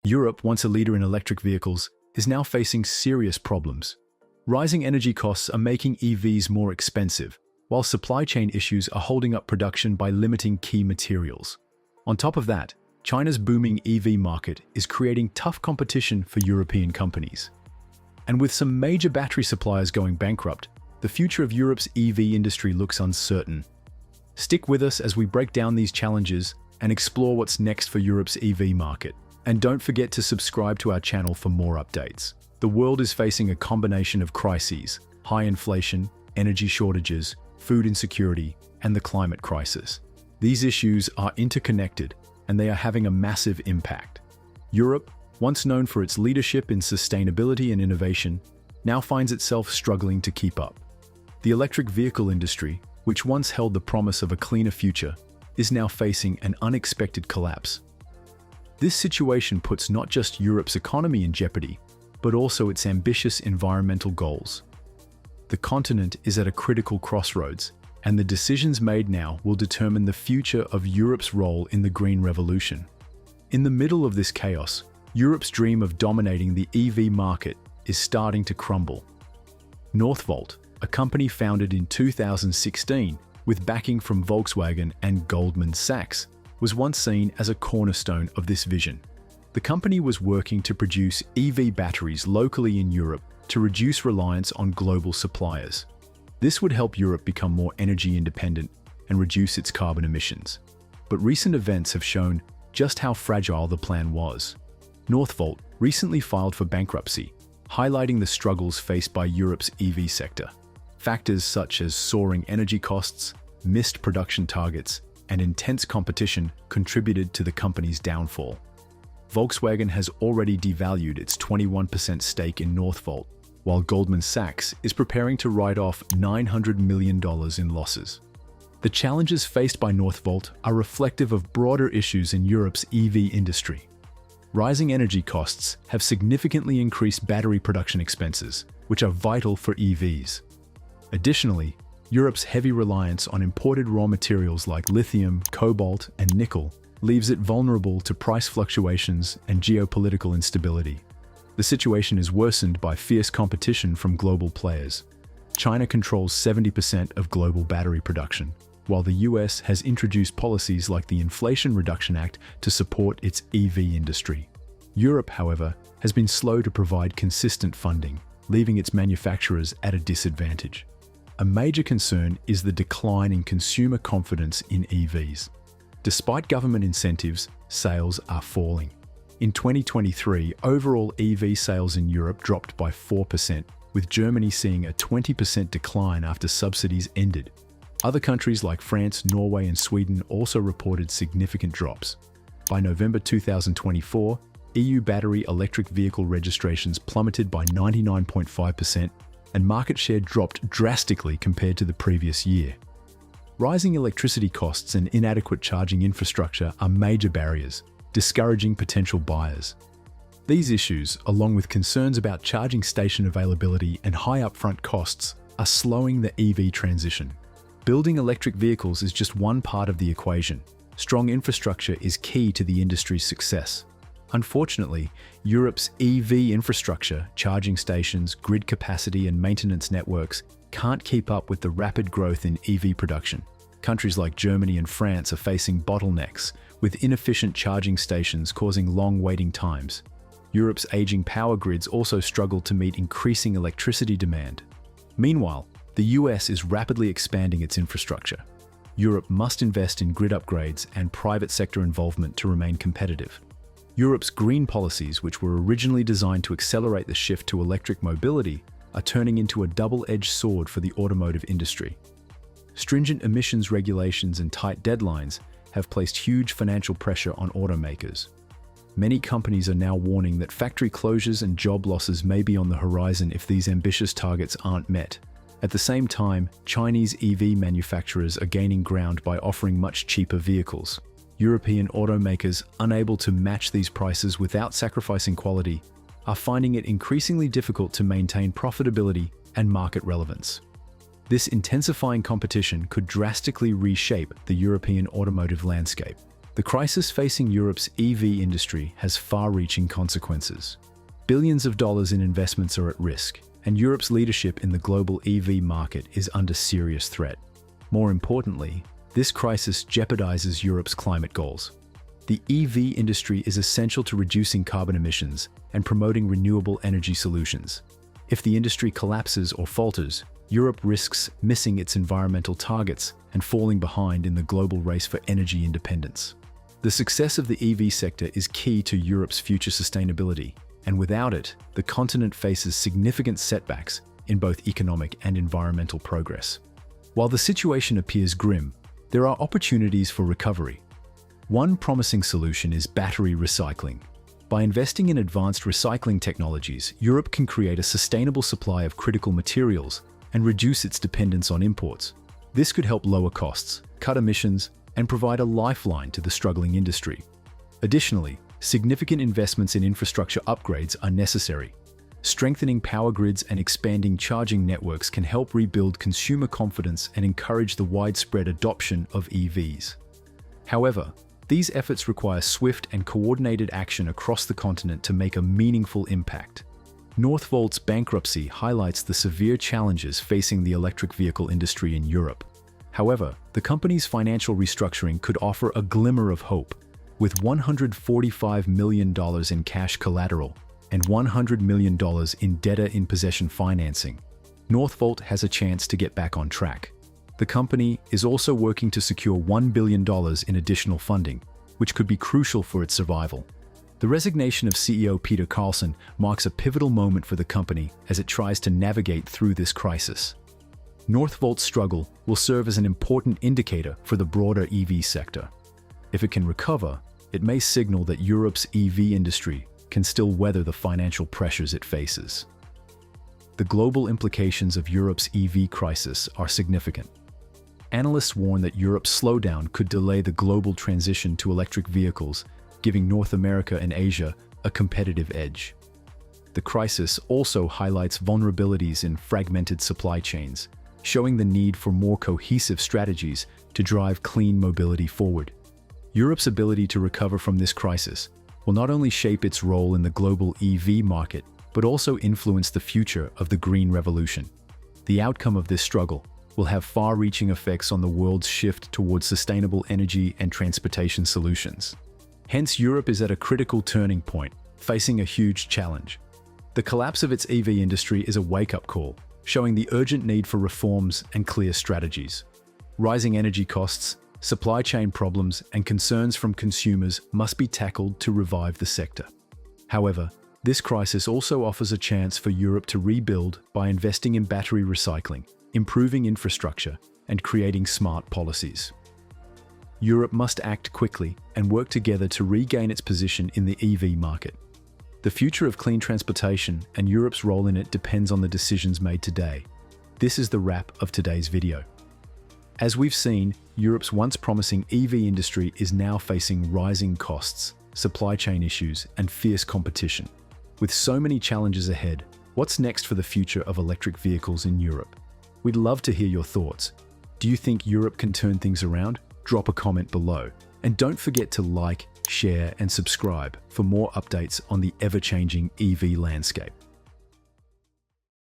Europe, once a leader in electric vehicles, is now facing serious problems. Rising energy costs are making EVs more expensive, while supply chain issues are holding up production by limiting key materials. On top of that, China's booming EV market is creating tough competition for European companies. And with some major battery suppliers going bankrupt, the future of Europe's EV industry looks uncertain. Stick with us as we break down these challenges and explore what's next for Europe's EV market. And don't forget to subscribe to our channel for more updates. The world is facing a combination of crises: high inflation, energy shortages, food insecurity, and the climate crisis. These issues are interconnected, and they are having a massive impact. Europe, once known for its leadership in sustainability and innovation, now finds itself struggling to keep up. The electric vehicle industry, which once held the promise of a cleaner future, is now facing an unexpected collapse. This situation puts not just Europe's economy in jeopardy, but also its ambitious environmental goals. The continent is at a critical crossroads, and the decisions made now will determine the future of Europe's role in the green revolution. In the middle of this chaos, Europe's dream of dominating the EV market is starting to crumble. Northvolt, a company founded in 2016 with backing from Volkswagen and Goldman Sachs, was once seen as a cornerstone of this vision. The company was working to produce EV batteries locally in Europe to reduce reliance on global suppliers. This would help Europe become more energy independent and reduce its carbon emissions. But recent events have shown just how fragile the plan was. Northvolt recently filed for bankruptcy, highlighting the struggles faced by Europe's EV sector. Factors such as soaring energy costs, missed production targets, and intense competition contributed to the company's downfall. Volkswagen has already devalued its 21% stake in Northvolt, while Goldman Sachs is preparing to write off $900 million in losses. The challenges faced by Northvolt are reflective of broader issues in Europe's EV industry. Rising energy costs have significantly increased battery production expenses, which are vital for EVs. Additionally, Europe's heavy reliance on imported raw materials like lithium, cobalt, and nickel leaves it vulnerable to price fluctuations and geopolitical instability. The situation is worsened by fierce competition from global players. China controls 70% of global battery production, while the US has introduced policies like the Inflation Reduction Act to support its EV industry. Europe, however, has been slow to provide consistent funding, leaving its manufacturers at a disadvantage. A major concern is the decline in consumer confidence in EVs. Despite government incentives, sales are falling. In 2023, overall EV sales in Europe dropped by 4%, with Germany seeing a 20% decline after subsidies ended. Other countries like France, Norway, and Sweden also reported significant drops. By November 2024, EU battery electric vehicle registrations plummeted by 99.5%, and market share dropped drastically compared to the previous year. Rising electricity costs and inadequate charging infrastructure are major barriers, discouraging potential buyers. These issues, along with concerns about charging station availability and high upfront costs, are slowing the EV transition. Building electric vehicles is just one part of the equation. Strong infrastructure is key to the industry's success. Unfortunately, Europe's EV infrastructure, charging stations, grid capacity, and maintenance networks can't keep up with the rapid growth in EV production. Countries like Germany and France are facing bottlenecks, with inefficient charging stations causing long waiting times. Europe's aging power grids also struggle to meet increasing electricity demand. Meanwhile, the US is rapidly expanding its infrastructure. Europe must invest in grid upgrades and private sector involvement to remain competitive. Europe's green policies, which were originally designed to accelerate the shift to electric mobility, are turning into a double-edged sword for the automotive industry. Stringent emissions regulations and tight deadlines have placed huge financial pressure on automakers. Many companies are now warning that factory closures and job losses may be on the horizon if these ambitious targets aren't met. At the same time, Chinese EV manufacturers are gaining ground by offering much cheaper vehicles. European automakers, unable to match these prices without sacrificing quality, are finding it increasingly difficult to maintain profitability and market relevance. This intensifying competition could drastically reshape the European automotive landscape. The crisis facing Europe's EV industry has far-reaching consequences. Billions of dollars in investments are at risk, and Europe's leadership in the global EV market is under serious threat. More importantly, this crisis jeopardizes Europe's climate goals. The EV industry is essential to reducing carbon emissions and promoting renewable energy solutions. If the industry collapses or falters, Europe risks missing its environmental targets and falling behind in the global race for energy independence. The success of the EV sector is key to Europe's future sustainability, and without it, the continent faces significant setbacks in both economic and environmental progress. While the situation appears grim, there are opportunities for recovery. One promising solution is battery recycling. By investing in advanced recycling technologies, Europe can create a sustainable supply of critical materials and reduce its dependence on imports. This could help lower costs, cut emissions, and provide a lifeline to the struggling industry. Additionally, significant investments in infrastructure upgrades are necessary. Strengthening power grids and expanding charging networks can help rebuild consumer confidence and encourage the widespread adoption of EVs. However, these efforts require swift and coordinated action across the continent to make a meaningful impact. Northvolt's bankruptcy highlights the severe challenges facing the electric vehicle industry in Europe. However, the company's financial restructuring could offer a glimmer of hope. With $145 million in cash collateral and $100 million in debtor-in-possession financing, Northvolt has a chance to get back on track. The company is also working to secure $1 billion in additional funding, which could be crucial for its survival. The resignation of CEO Peter Carlson marks a pivotal moment for the company as it tries to navigate through this crisis. Northvolt's struggle will serve as an important indicator for the broader EV sector. If it can recover, it may signal that Europe's EV industry can still weather the financial pressures it faces. The global implications of Europe's EV crisis are significant. Analysts warn that Europe's slowdown could delay the global transition to electric vehicles, giving North America and Asia a competitive edge. The crisis also highlights vulnerabilities in fragmented supply chains, showing the need for more cohesive strategies to drive clean mobility forward. Europe's ability to recover from this crisis will not only shape its role in the global EV market, but also influence the future of the green revolution. The outcome of this struggle will have far-reaching effects on the world's shift towards sustainable energy and transportation solutions. Hence, Europe is at a critical turning point, facing a huge challenge. The collapse of its EV industry is a wake-up call, showing the urgent need for reforms and clear strategies. Rising energy costs, supply chain problems, and concerns from consumers must be tackled to revive the sector. However, this crisis also offers a chance for Europe to rebuild by investing in battery recycling, improving infrastructure, and creating smart policies. Europe must act quickly and work together to regain its position in the EV market. The future of clean transportation and Europe's role in it depends on the decisions made today. This is the wrap of today's video. As we've seen, Europe's once promising EV industry is now facing rising costs, supply chain issues, and fierce competition. With so many challenges ahead, what's next for the future of electric vehicles in Europe? We'd love to hear your thoughts. Do you think Europe can turn things around? Drop a comment below. And don't forget to like, share, and subscribe for more updates on the ever-changing EV landscape.